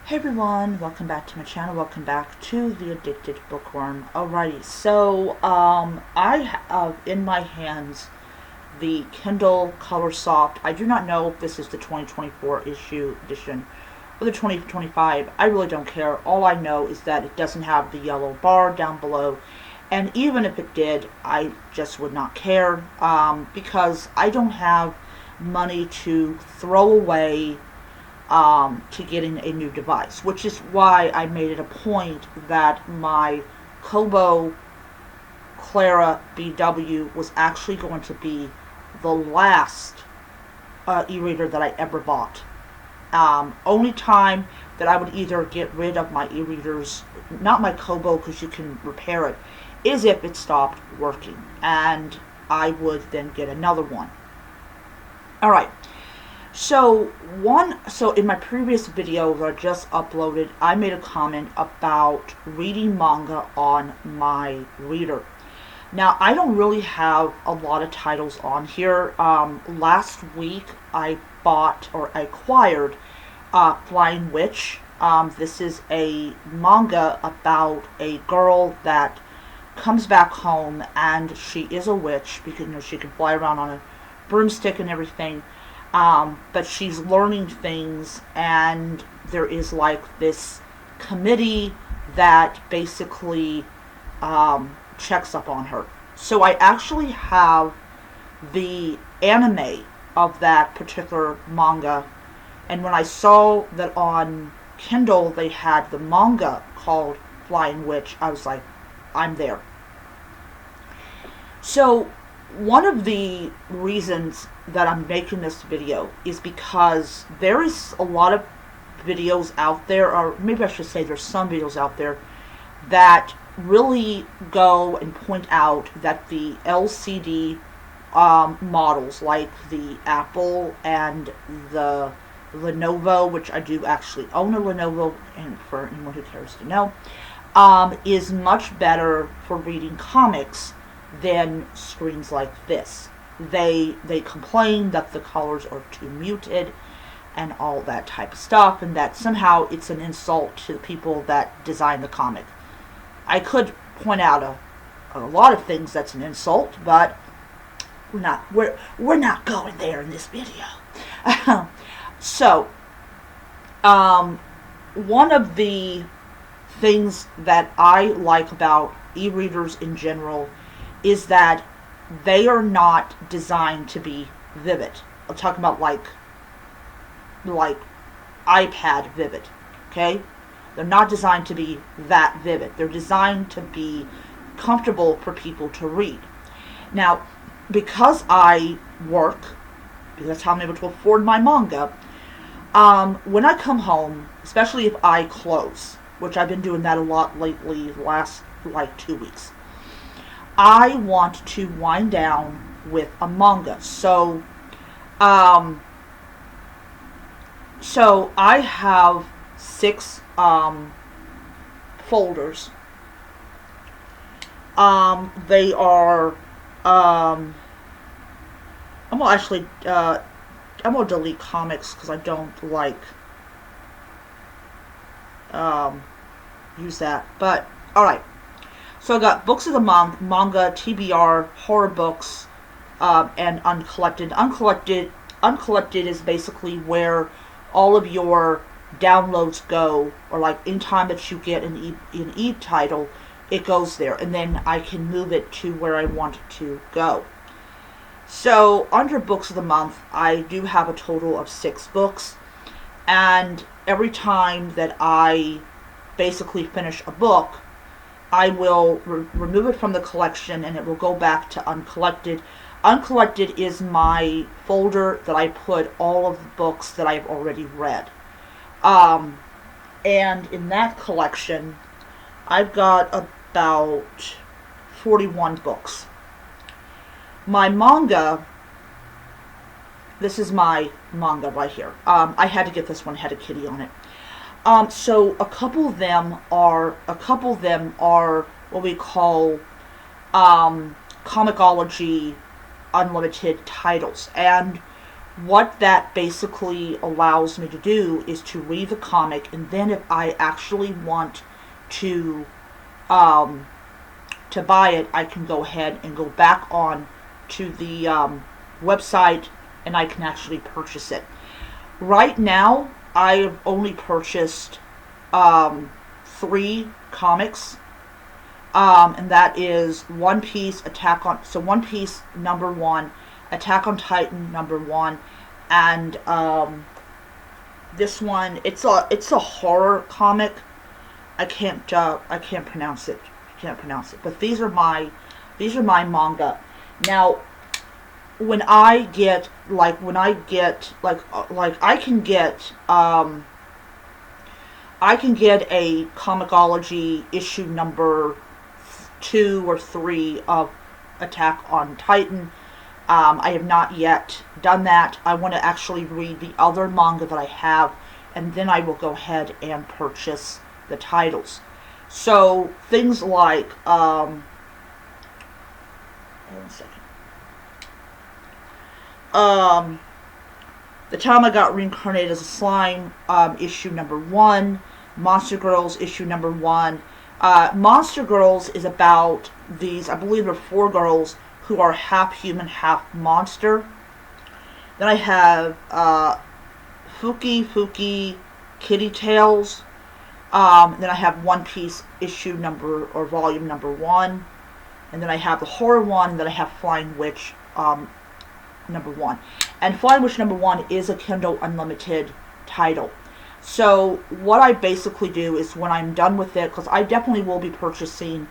Hey everyone, welcome back to my channel. Welcome back to The Addicted Bookworm. Alrighty, so I have in my hands the Kindle Colorsoft. I do not know if this is the 2024 edition or the 2025. I really don't care. All I know is that it doesn't have the yellow bar down below, and even if it did, I just would not care because I don't have money to throw away to getting a new device, which is why I made it a point that my Kobo Clara BW was actually going to be the last e-reader that I ever bought. Only time that I would either get rid of my e-readers, not my Kobo because you can repair it, is if it stopped working, and I would then get another one. Alright. So in my previous video that I just uploaded, I made a comment about reading manga on my reader. Now, I don't really have a lot of titles on here. Last week, I acquired Flying Witch. This is a manga about a girl that comes back home, and she is a witch because she can fly around on a broomstick and everything. But she's learning things, and there is like this committee that basically checks up on her. So I actually have the anime of that particular manga, and when I saw that on Kindle they had the manga called Flying Witch, I was like, I'm there. So one of the reasons that I'm making this video is because there is a lot of videos out there, or maybe I should say there's some videos out there that really go and point out that the LCD models, like the Apple and the Lenovo, which I do actually own a Lenovo, and for anyone who cares to know, is much better for reading comics than screens like this. They complain that the colors are too muted and all that type of stuff, and that somehow it's an insult to the people that design the comic. I could point out a lot of things that's an insult, but we're not going there in this video. So, one of the things that I like about e-readers in general is that they are not designed to be vivid. I'm talking about like iPad vivid, okay? They're not designed to be that vivid. They're designed to be comfortable for people to read. Now, because I work, because that's how I'm able to afford my manga, when I come home, especially if I close, which I've been doing that a lot lately, the last like 2 weeks, I want to wind down with a manga. So I have 6 folders. They are I'm gonna delete comics because I don't like use that. But alright. So I got books of the month, manga, TBR, horror books, and uncollected. Uncollected is basically where all of your downloads go, or like in time that you get an e-title, it goes there, and then I can move it to where I want it to go. So under books of the month, I do have a total of 6 books, and every time that I basically finish a book, I will remove it from the collection, and it will go back to uncollected. Uncollected is my folder that I put all of the books that I've already read. And in that collection, I've got about 41 books. My manga, this is my manga right here. I had to get this one, had a kitty on it. So a couple of them are what we call Comixology unlimited titles, and what that basically allows me to do is to read the comic, and then if I actually want to um, to buy it, I can go ahead and go back on to the website, and I can actually purchase it. Right now, I've only purchased 3 comics, and that is One Piece, One Piece #1, Attack on Titan #1, and this one. It's a horror comic. I can't pronounce it. But these are my manga. Now, when I get like I can get a Comixology issue number 2 or 3 of Attack on Titan. I have not yet done that. I want to actually read the other manga that I have, and then I will go ahead and purchase the titles. So things like hold on a second. The Time I Got Reincarnated as a Slime, issue #1, Monster Girls issue #1. Monster Girls is about these, I believe there are 4 girls who are half human, half monster. Then I have Fuki Kitty Tales. Then I have One Piece volume #1. And then I have the horror one, and then I have Flying Witch #1. And Flying Witch #1 is a Kindle Unlimited title. So what I basically do is when I'm done with it, because I definitely will be purchasing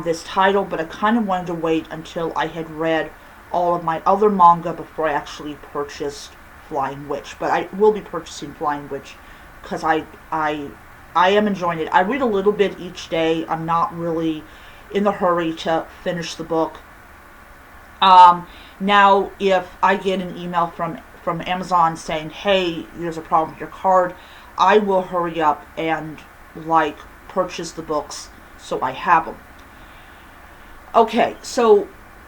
this title, but I kind of wanted to wait until I had read all of my other manga before I actually purchased Flying Witch. But I will be purchasing Flying Witch because I am enjoying it. I read a little bit each day. I'm not really in the hurry to finish the book. Now, if I get an email from Amazon saying, hey, there's a problem with your card, I will hurry up and purchase the books so I have them. Okay, so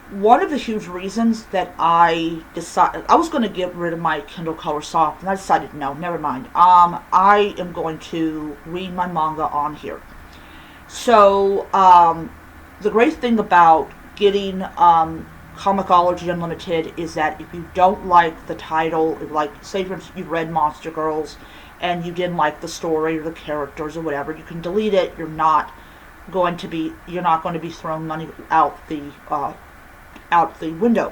one of the huge reasons that I decided I was going to get rid of my Kindle Colorsoft, and I decided no, never mind. I am going to read my manga on here. So the great thing about getting Comixology Unlimited is that if you don't like the title, say for instance you read Monster Girls and you didn't like the story or the characters or whatever, you can delete it. You're not going to be thrown money out the window.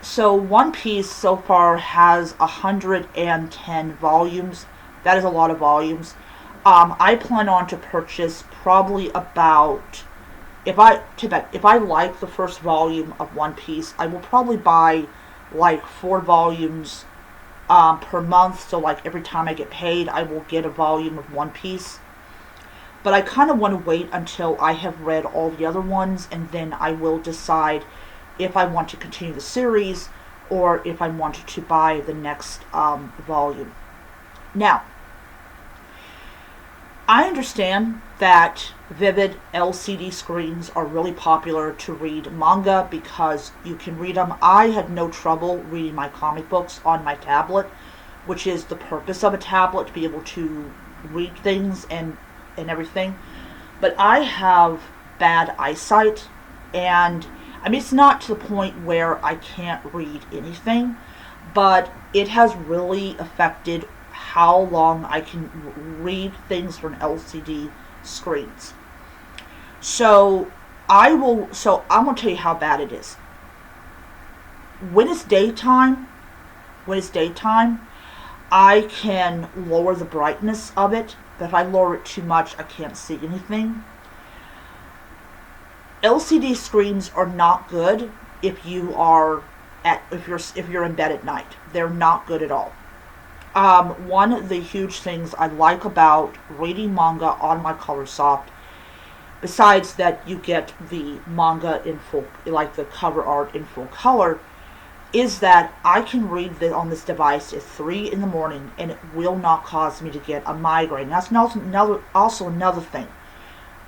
So One Piece so far has 110 volumes. That is a lot of volumes. I plan on to purchase probably about, if I like the first volume of One Piece, I will probably buy 4 volumes per month. So every time I get paid, I will get a volume of One Piece. But I kind of want to wait until I have read all the other ones, and then I will decide if I want to continue the series or if I wanted to buy the next volume. Now, I understand that vivid LCD screens are really popular to read manga because you can read them. I had no trouble reading my comic books on my tablet, which is the purpose of a tablet, to be able to read things and everything. But I have bad eyesight, and I mean, it's not to the point where I can't read anything, but it has really affected how long I can read things from LCD screens. So I'm going to tell you how bad it is. When it's daytime, I can lower the brightness of it, but if I lower it too much, I can't see anything. LCD screens are not good if you're in bed at night. They're not good at all. One of the huge things I like about reading manga on my Colorsoft, besides that you get the manga in full, the cover art in full color, is that I can read on this device at 3 in the morning and it will not cause me to get a migraine. That's also another thing.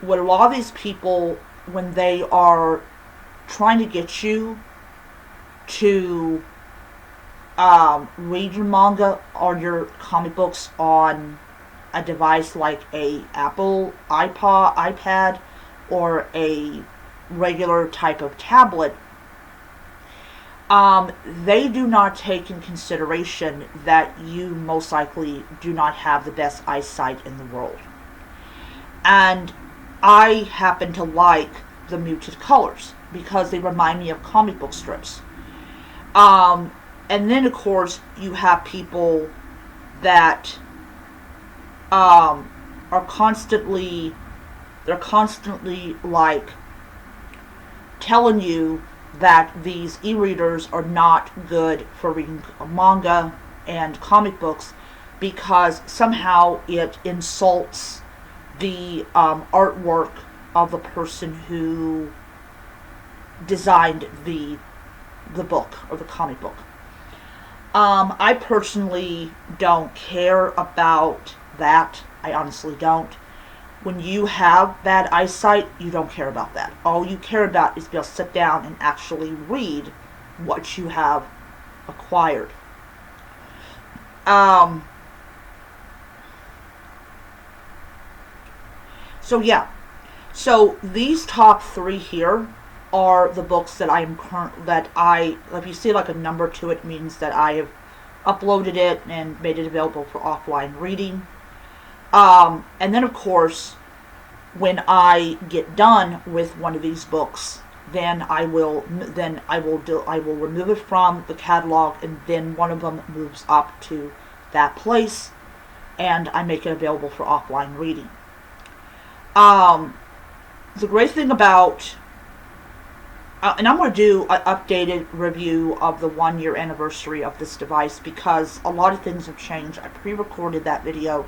What a lot of these people, when they are trying to get you to read your manga or your comic books on a device like a Apple iPad, or a regular type of tablet, they do not take in consideration that you most likely do not have the best eyesight in the world. And I happen to like the muted colors because they remind me of comic book strips. And then, of course, you have people that are constantly, they're constantly like telling you that these e-readers are not good for reading manga and comic books because somehow it insults the artwork of the person who designed the book or the comic book. I personally don't care about that. I honestly don't. When you have bad eyesight, you don't care about that. All you care about is be able to sit down and actually read what you have acquired. So yeah. So these top 3 here are the books that if you see like a number to it, means that I have uploaded it and made it available for offline reading. And then, of course, when I get done with one of these books, then I will remove it from the catalog, and then one of them moves up to that place, and I make it available for offline reading. The great thing about, and I'm going to do an updated review of the 1-year anniversary of this device because a lot of things have changed. I pre-recorded that video,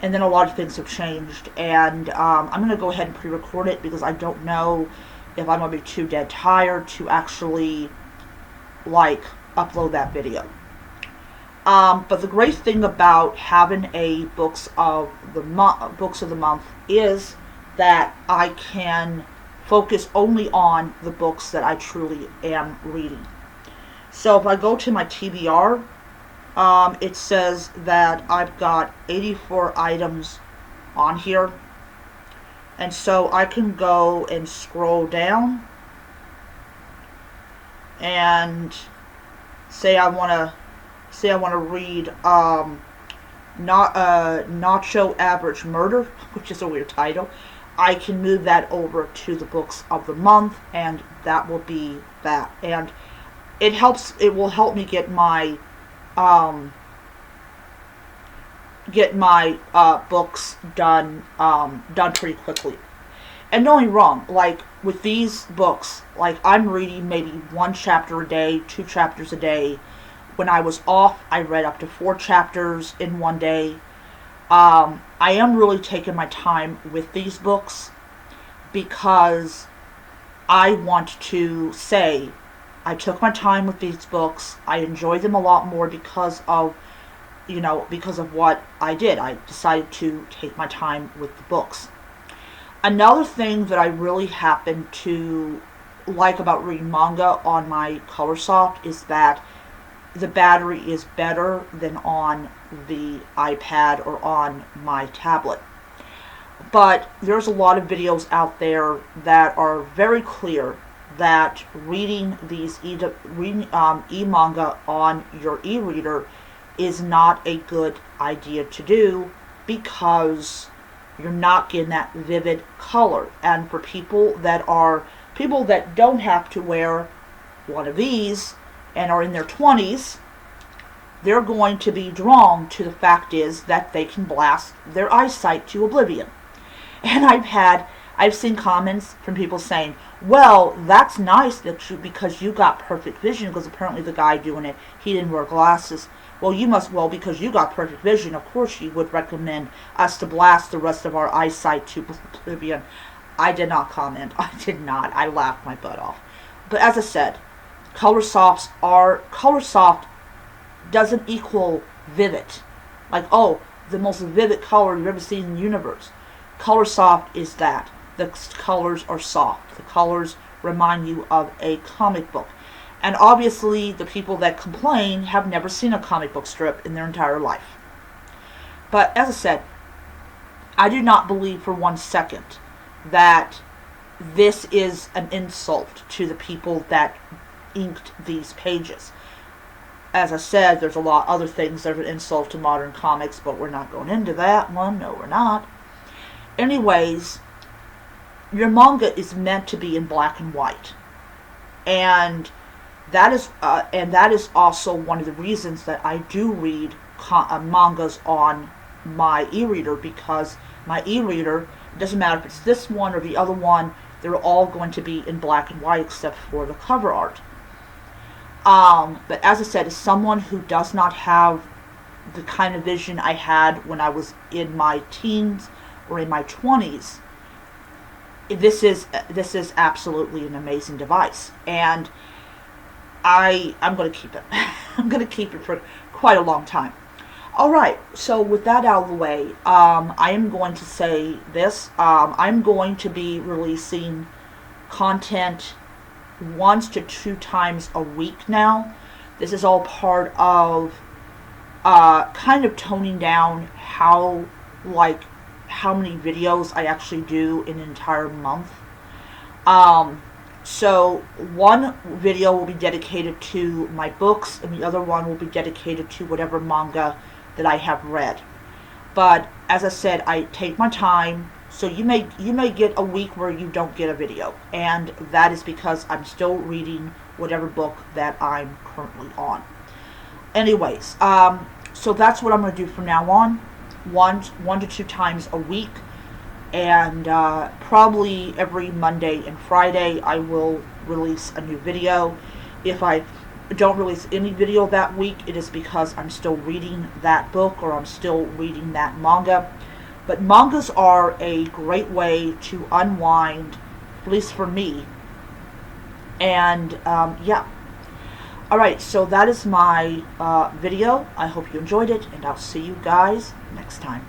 and then a lot of things have changed, and I'm going to go ahead and pre-record it because I don't know if I'm going to be too dead tired to actually like upload that video. But the great thing about having a books of the month is that I can focus only on the books that I truly am reading. So if I go to my TBR, it says that I've got 84 items on here, and so I can go and scroll down and say I want to read Nacho Average Murder, which is a weird title. I can move that over to the books of the month, and that will be that. And it will help me get my books done pretty quickly. And don't get me wrong, like with these books, like I'm reading maybe 1 chapter a day, 2 chapters a day. When I was off, I read up to 4 chapters in one day. I am really taking my time with these books because I want to say I took my time with these books. I enjoy them a lot more because of what I did. I decided to take my time with the books. Another thing that I really happen to like about reading manga on my Colorsoft is that the battery is better than on the iPad or on my tablet. But there's a lot of videos out there that are very clear that reading these e-manga on your e-reader is not a good idea to do because you're not getting that vivid color. And for people that don't have to wear one of these and are in their 20s, they're going to be drawn to the fact is that they can blast their eyesight to oblivion. And I've seen comments from people saying, well, that's nice because you got perfect vision, because apparently the guy doing it, he didn't wear glasses. Well, because you got perfect vision, of course you would recommend us to blast the rest of our eyesight to oblivion. I did not comment. I did not. I laughed my butt off. But as I said, Colorsoft doesn't equal vivid. Like, oh, the most vivid color you've ever seen in the universe. Colorsoft is that. The colors are soft. The colors remind you of a comic book. And obviously, the people that complain have never seen a comic book strip in their entire life. But as I said, I do not believe for 1 second that this is an insult to the people that inked these pages. As I said, there's a lot of other things that are an insult to modern comics, but we're not going into that one. No, we're not. Anyways, your manga is meant to be in black and white. And that is also one of the reasons that I do read mangas on my e-reader, because my e-reader, it doesn't matter if it's this one or the other one, they're all going to be in black and white except for the cover art. But as I said, as someone who does not have the kind of vision I had when I was in my teens or in my 20s, this is absolutely an amazing device, and I'm going to keep it. I'm going to keep it for quite a long time. Alright, so with that out of the way, I am going to say this. I'm going to be releasing content 1 to 2 times a week now. This is all part of kind of toning down how many videos I actually do in an entire month. So one video will be dedicated to my books, and the other one will be dedicated to whatever manga that I have read. But as I said, I take my time, so you may get a week where you don't get a video, and that is because I'm still reading whatever book that I'm currently on. Anyways, so that's what I'm going to do from now on, 1 to 2 times a week, and probably every Monday and Friday I will release a new video. If I don't release any video that week, it is because I'm still reading that book or I'm still reading that manga. But mangas are a great way to unwind, at least for me. And yeah. Alright, so that is my video. I hope you enjoyed it, and I'll see you guys next time.